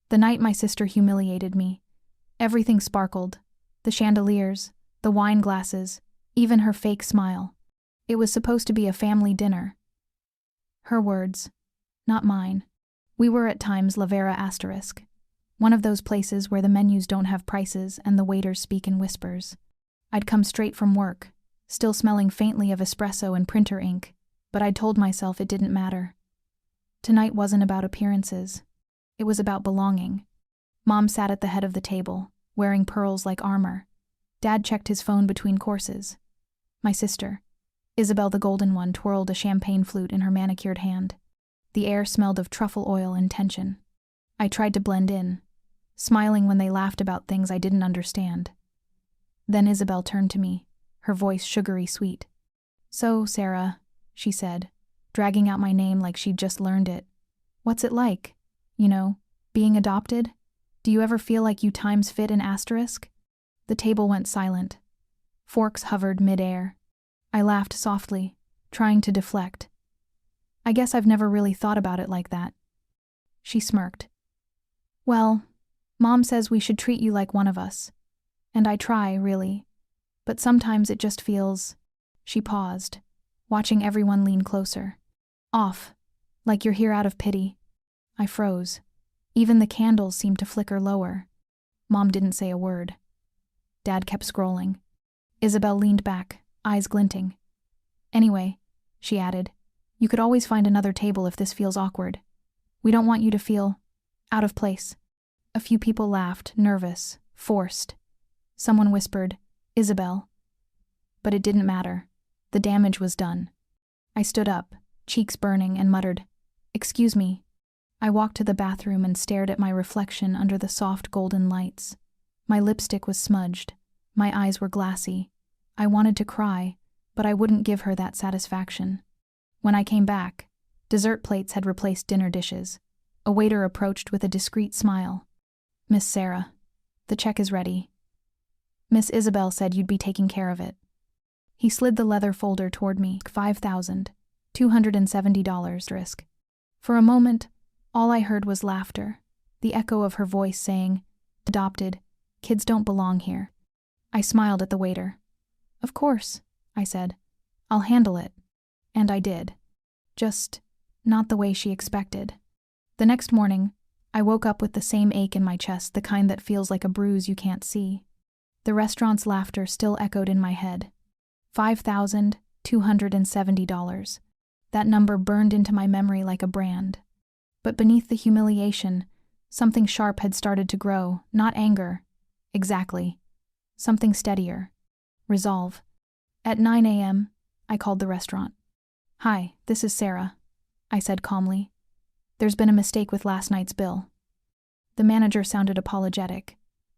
The night my sister humiliated me. Everything sparkled. The chandeliers, the wine glasses, even her fake smile. It was supposed to be a family dinner. Her words, not mine. We were at times La Vera *, one of those places where the menus don't have prices and the waiters speak in whispers. I'd come straight from work, still smelling faintly of espresso and printer ink, but I'd told myself it didn't matter. Tonight wasn't about appearances. It was about belonging. Mom sat at the head of the table, wearing pearls like armor. Dad checked his phone between courses. My sister, Isabel the golden one, twirled a champagne flute in her manicured hand. The air smelled of truffle oil and tension. I tried to blend in, smiling when they laughed about things I didn't understand. Then Isabel turned to me, her voice sugary sweet. "So, Sarah," she said, dragging out my name like she'd just learned it. "What's it like? You know, being adopted? Do you ever feel like you times fit an asterisk?" The table went silent. Forks hovered mid-air. I laughed softly, trying to deflect. "I guess I've never really thought about it like that." She smirked. "Well, Mom says we should treat you like one of us. And I try, really. But sometimes it just feels..." She paused, watching everyone lean closer. "Off, like you're here out of pity." I froze. Even the candles seemed to flicker lower. Mom didn't say a word. Dad kept scrolling. Isabel leaned back, eyes glinting. "Anyway," she added, "you could always find another table if this feels awkward. We don't want you to feel out of place." A few people laughed, nervous, forced. Someone whispered, "Isabel." But it didn't matter. The damage was done. I stood up, cheeks burning, and muttered, "Excuse me." I walked to the bathroom and stared at my reflection under the soft golden lights. My lipstick was smudged. My eyes were glassy. I wanted to cry, but I wouldn't give her that satisfaction. When I came back, dessert plates had replaced dinner dishes. A waiter approached with a discreet smile. "Miss Sarah, the check is ready. Miss Isabel said you'd be taking care of it." He slid the leather folder toward me. $5,270 risk. For a moment, all I heard was laughter, the echo of her voice saying, "Adopted, kids don't belong here." I smiled at the waiter. "Of course," I said. "I'll handle it." And I did. Just not the way she expected. The next morning, I woke up with the same ache in my chest, the kind that feels like a bruise you can't see. The restaurant's laughter still echoed in my head. $5,270. That number burned into my memory like a brand. But beneath the humiliation, something sharp had started to grow, not anger. Exactly. Something steadier. Resolve. At 9 a.m., I called the restaurant. "Hi, this is Sarah," I said calmly. "There's been a mistake with last night's bill." The manager sounded apologetic.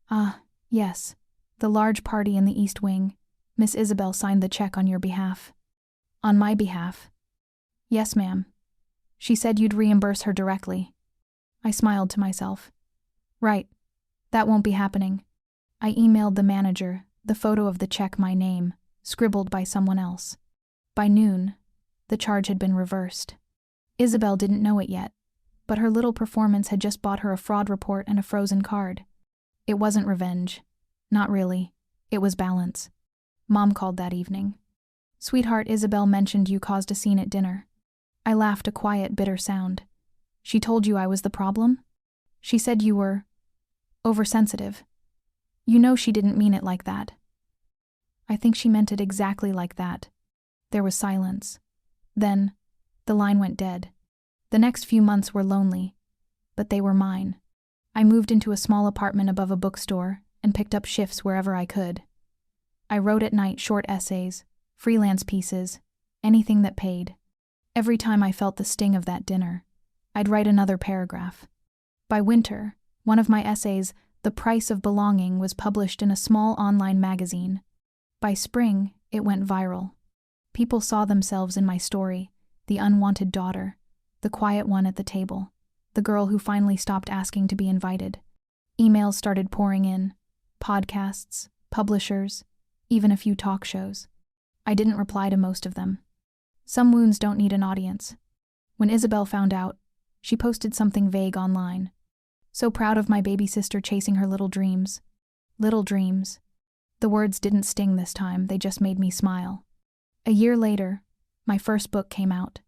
"Ah, yes. The large party in the East Wing. Miss Isabel signed the check on your behalf." "On my behalf?" "Yes, ma'am. She said you'd reimburse her directly." I smiled to myself. "Right. That won't be happening." I emailed the manager the photo of the check, my name, scribbled by someone else. By noon, the charge had been reversed. Isabel didn't know it yet, but her little performance had just bought her a fraud report and a frozen card. It wasn't revenge. Not really. It was balance. Mom called that evening. "Sweetheart, Isabel mentioned you caused a scene at dinner." I laughed, a quiet, bitter sound. "She told you I was the problem?" "She said you were oversensitive." "You know she didn't mean it like that." "I think she meant it exactly like that." There was silence. Then, the line went dead. The next few months were lonely, but they were mine. I moved into a small apartment above a bookstore and picked up shifts wherever I could. I wrote at night short essays, freelance pieces, anything that paid. Every time I felt the sting of that dinner, I'd write another paragraph. By winter, one of my essays, "The Price of Belonging," was published in a small online magazine. By spring, it went viral. People saw themselves in my story, the unwanted daughter, the quiet one at the table, the girl who finally stopped asking to be invited. Emails started pouring in, podcasts, publishers, even a few talk shows. I didn't reply to most of them. Some wounds don't need an audience. When Isabel found out, she posted something vague online. So proud of my baby sister chasing her little dreams. Little dreams. The words didn't sting this time, they just made me smile. A year later, my first book came out.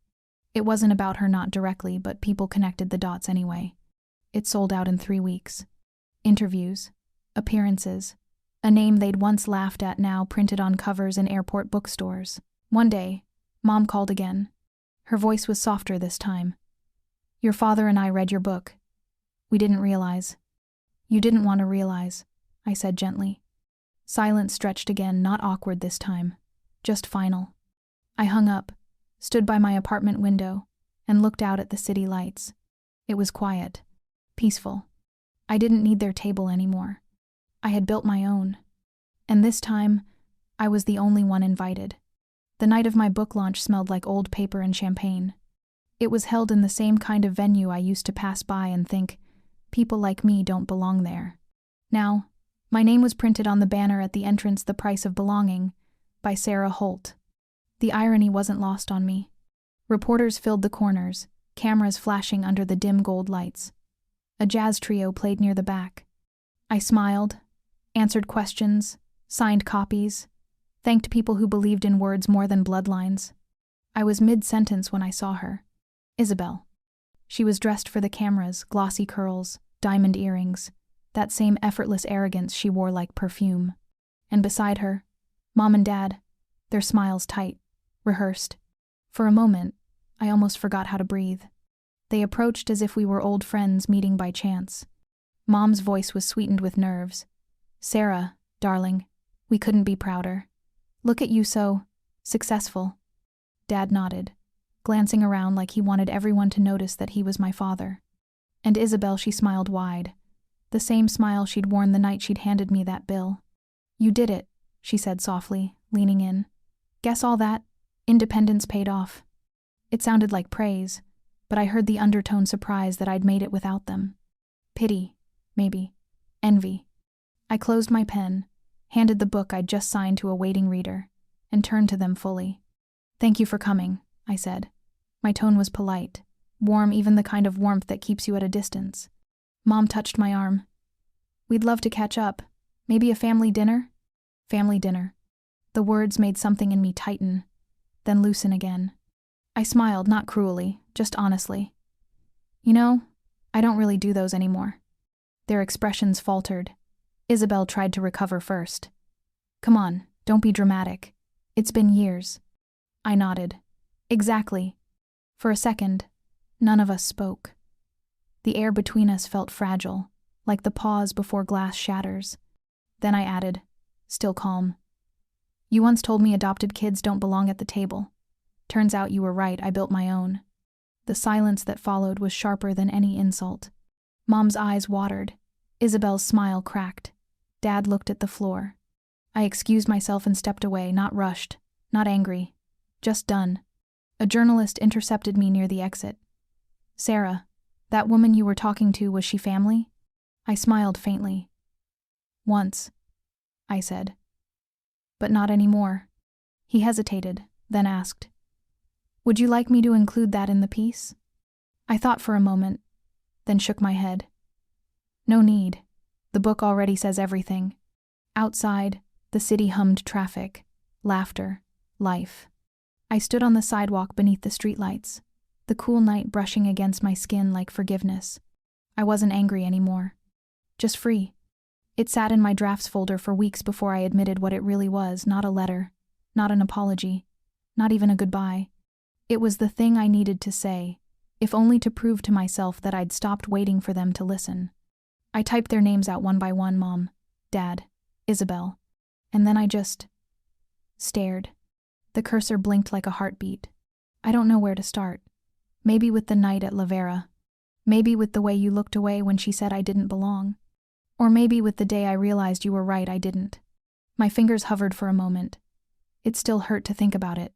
It wasn't about her, not directly, but people connected the dots anyway. It sold out in 3 weeks. Interviews, appearances, a name they'd once laughed at now printed on covers in airport bookstores. One day, Mom called again. Her voice was softer this time. Your father and I read your book. We didn't realize. You didn't want to realize, I said gently. Silence stretched again, not awkward this time, just final. I hung up, stood by my apartment window, and looked out at the city lights. It was quiet, peaceful. I didn't need their table anymore. I had built my own. And this time, I was the only one invited. The night of my book launch smelled like old paper and champagne. It was held in the same kind of venue I used to pass by and think, people like me don't belong there. Now, my name was printed on the banner at the entrance, The Price of Belonging, by Sarah Holt. The irony wasn't lost on me. Reporters filled the corners, cameras flashing under the dim gold lights. A jazz trio played near the back. I smiled, answered questions, signed copies, thanked people who believed in words more than bloodlines. I was mid-sentence when I saw her. Isabel. She was dressed for the cameras, glossy curls, diamond earrings, that same effortless arrogance she wore like perfume. And beside her, Mom and Dad, their smiles tight, rehearsed. For a moment, I almost forgot how to breathe. They approached as if we were old friends meeting by chance. Mom's voice was sweetened with nerves. Sarah, darling, we couldn't be prouder. Look at you so successful. Dad nodded, glancing around like he wanted everyone to notice that he was my father. And Isabel, she smiled wide, the same smile she'd worn the night she'd handed me that bill. You did it, she said softly, leaning in. Guess all that independence paid off. It sounded like praise, but I heard the undertone surprise that I'd made it without them. Pity, maybe. Envy. I closed my pen, handed the book I'd just signed to a waiting reader, and turned to them fully. Thank you for coming, I said. My tone was polite, warm, even the kind of warmth that keeps you at a distance. Mom touched my arm. We'd love to catch up. Maybe a family dinner? Family dinner. The words made something in me tighten, then loosen again. I smiled, not cruelly, just honestly. You know, I don't really do those anymore. Their expressions faltered. Isabel tried to recover first. Come on, don't be dramatic. It's been years. I nodded. Exactly. For a second, none of us spoke. The air between us felt fragile, like the pause before glass shatters. Then I added, still calm. You once told me adopted kids don't belong at the table. Turns out you were right, I built my own. The silence that followed was sharper than any insult. Mom's eyes watered. Isabel's smile cracked. Dad looked at the floor. I excused myself and stepped away, not rushed, not angry, just done. A journalist intercepted me near the exit. Sarah, that woman you were talking to, was she family? I smiled faintly. Once, I said. But not anymore. He hesitated, then asked, would you like me to include that in the piece? I thought for a moment, then shook my head. No need. The book already says everything. Outside, the city hummed traffic, laughter, life. I stood on the sidewalk beneath the streetlights, the cool night brushing against my skin like forgiveness. I wasn't angry anymore. Just free. It sat in my drafts folder for weeks before I admitted what it really was, not a letter, not an apology, not even a goodbye. It was the thing I needed to say, if only to prove to myself that I'd stopped waiting for them to listen. I typed their names out one by one, Mom, Dad, Isabel, and then I just stared. The cursor blinked like a heartbeat. I don't know where to start. Maybe with the night at La Vera. Maybe with the way you looked away when she said I didn't belong. Or maybe with the day I realized you were right, I didn't. My fingers hovered for a moment. It still hurt to think about it.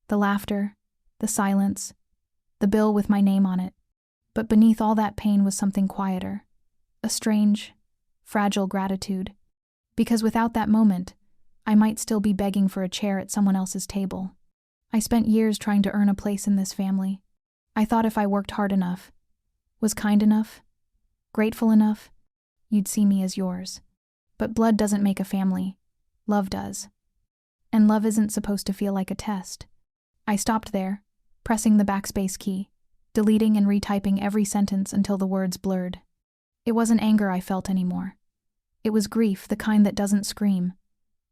The laughter, the silence, the bill with my name on it. But beneath all that pain was something quieter. A strange, fragile gratitude. Because without that moment, I might still be begging for a chair at someone else's table. I spent years trying to earn a place in this family. I thought if I worked hard enough, was kind enough, Grateful enough, you'd see me as yours. But blood doesn't make a family. Love does. And love isn't supposed to feel like a test. I stopped there, pressing the backspace key, deleting and retyping every sentence until the words blurred. It wasn't anger I felt anymore. It was grief, the kind that doesn't scream,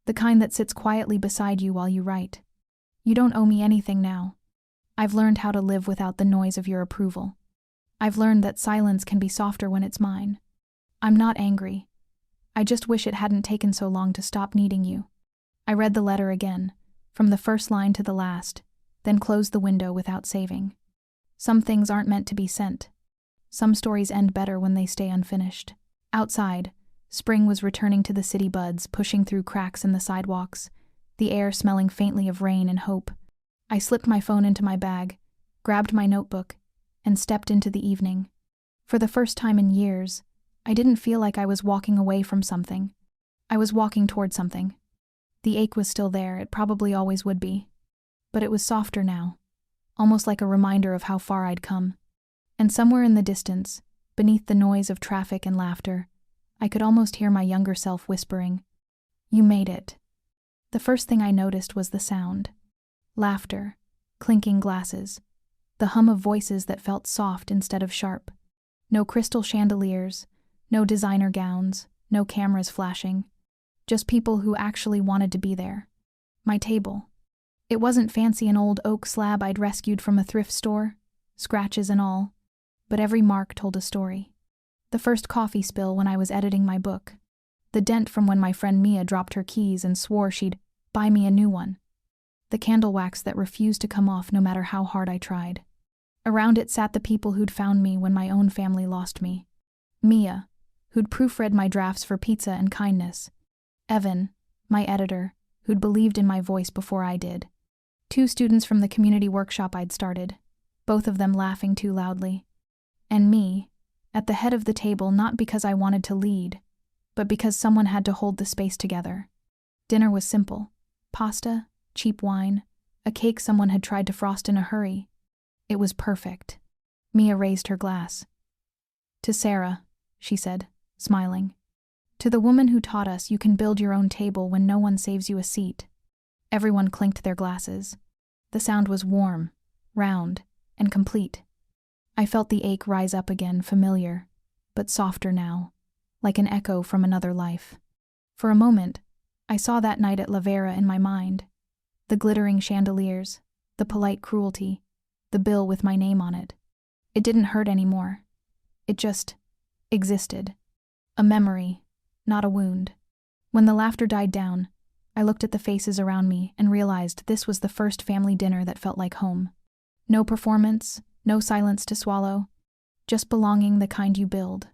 the kind that sits quietly beside you while you write. You don't owe me anything now. I've learned how to live without the noise of your approval. I've learned that silence can be softer when it's mine. I'm not angry. I just wish it hadn't taken so long to stop needing you. I read the letter again, from the first line to the last, then closed the window without saving. Some things aren't meant to be sent. Some stories end better when they stay unfinished. Outside, spring was returning to the city buds, pushing through cracks in the sidewalks, the air smelling faintly of rain and hope. I slipped my phone into my bag, grabbed my notebook, and stepped into the evening. For the first time in years, I didn't feel like I was walking away from something. I was walking toward something. The ache was still there, it probably always would be. But it was softer now, almost like a reminder of how far I'd come. And somewhere in the distance, beneath the noise of traffic and laughter, I could almost hear my younger self whispering, "You made it." The first thing I noticed was the sound. Laughter, clinking glasses, the hum of voices that felt soft instead of sharp. No crystal chandeliers, no designer gowns, no cameras flashing. Just people who actually wanted to be there. My table. It wasn't fancy, an old oak slab I'd rescued from a thrift store, scratches and all, but every mark told a story. The first coffee spill when I was editing my book. The dent from when my friend Mia dropped her keys and swore she'd buy me a new one. The candle wax that refused to come off no matter how hard I tried. Around it sat the people who'd found me when my own family lost me. Mia, who'd proofread my drafts for pizza and kindness. Evan, my editor, who'd believed in my voice before I did. 2 students from the community workshop I'd started, both of them laughing too loudly. And me, at the head of the table, not because I wanted to lead, but because someone had to hold the space together. Dinner was simple. Pasta, cheap wine, a cake someone had tried to frost in a hurry. It was perfect. Mia raised her glass. "To Sarah," she said, smiling. "To the woman who taught us you can build your own table when no one saves you a seat." Everyone clinked their glasses. The sound was warm, round, and complete. I felt the ache rise up again, familiar, but softer now, like an echo from another life. For a moment, I saw that night at La Vera in my mind. The glittering chandeliers, the polite cruelty, the bill with my name on it. It didn't hurt anymore. It just existed. A memory, not a wound. When the laughter died down, I looked at the faces around me and realized this was the first family dinner that felt like home. No performance, no silence to swallow, just belonging, the kind you build,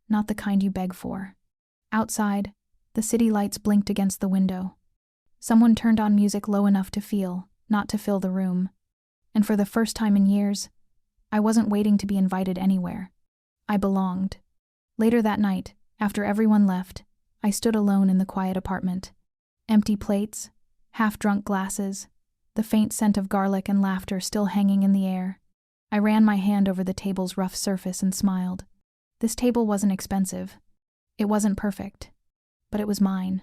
not the kind you beg for. Outside, the city lights blinked against the window. Someone turned on music low enough to feel, not to fill the room. And for the first time in years, I wasn't waiting to be invited anywhere. I belonged. Later that night, after everyone left, I stood alone in the quiet apartment. Empty plates, half-drunk glasses, the faint scent of garlic and laughter still hanging in the air. I ran my hand over the table's rough surface and smiled. This table wasn't expensive. It wasn't perfect. But it was mine.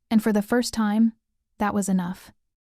And for the first time, that was enough.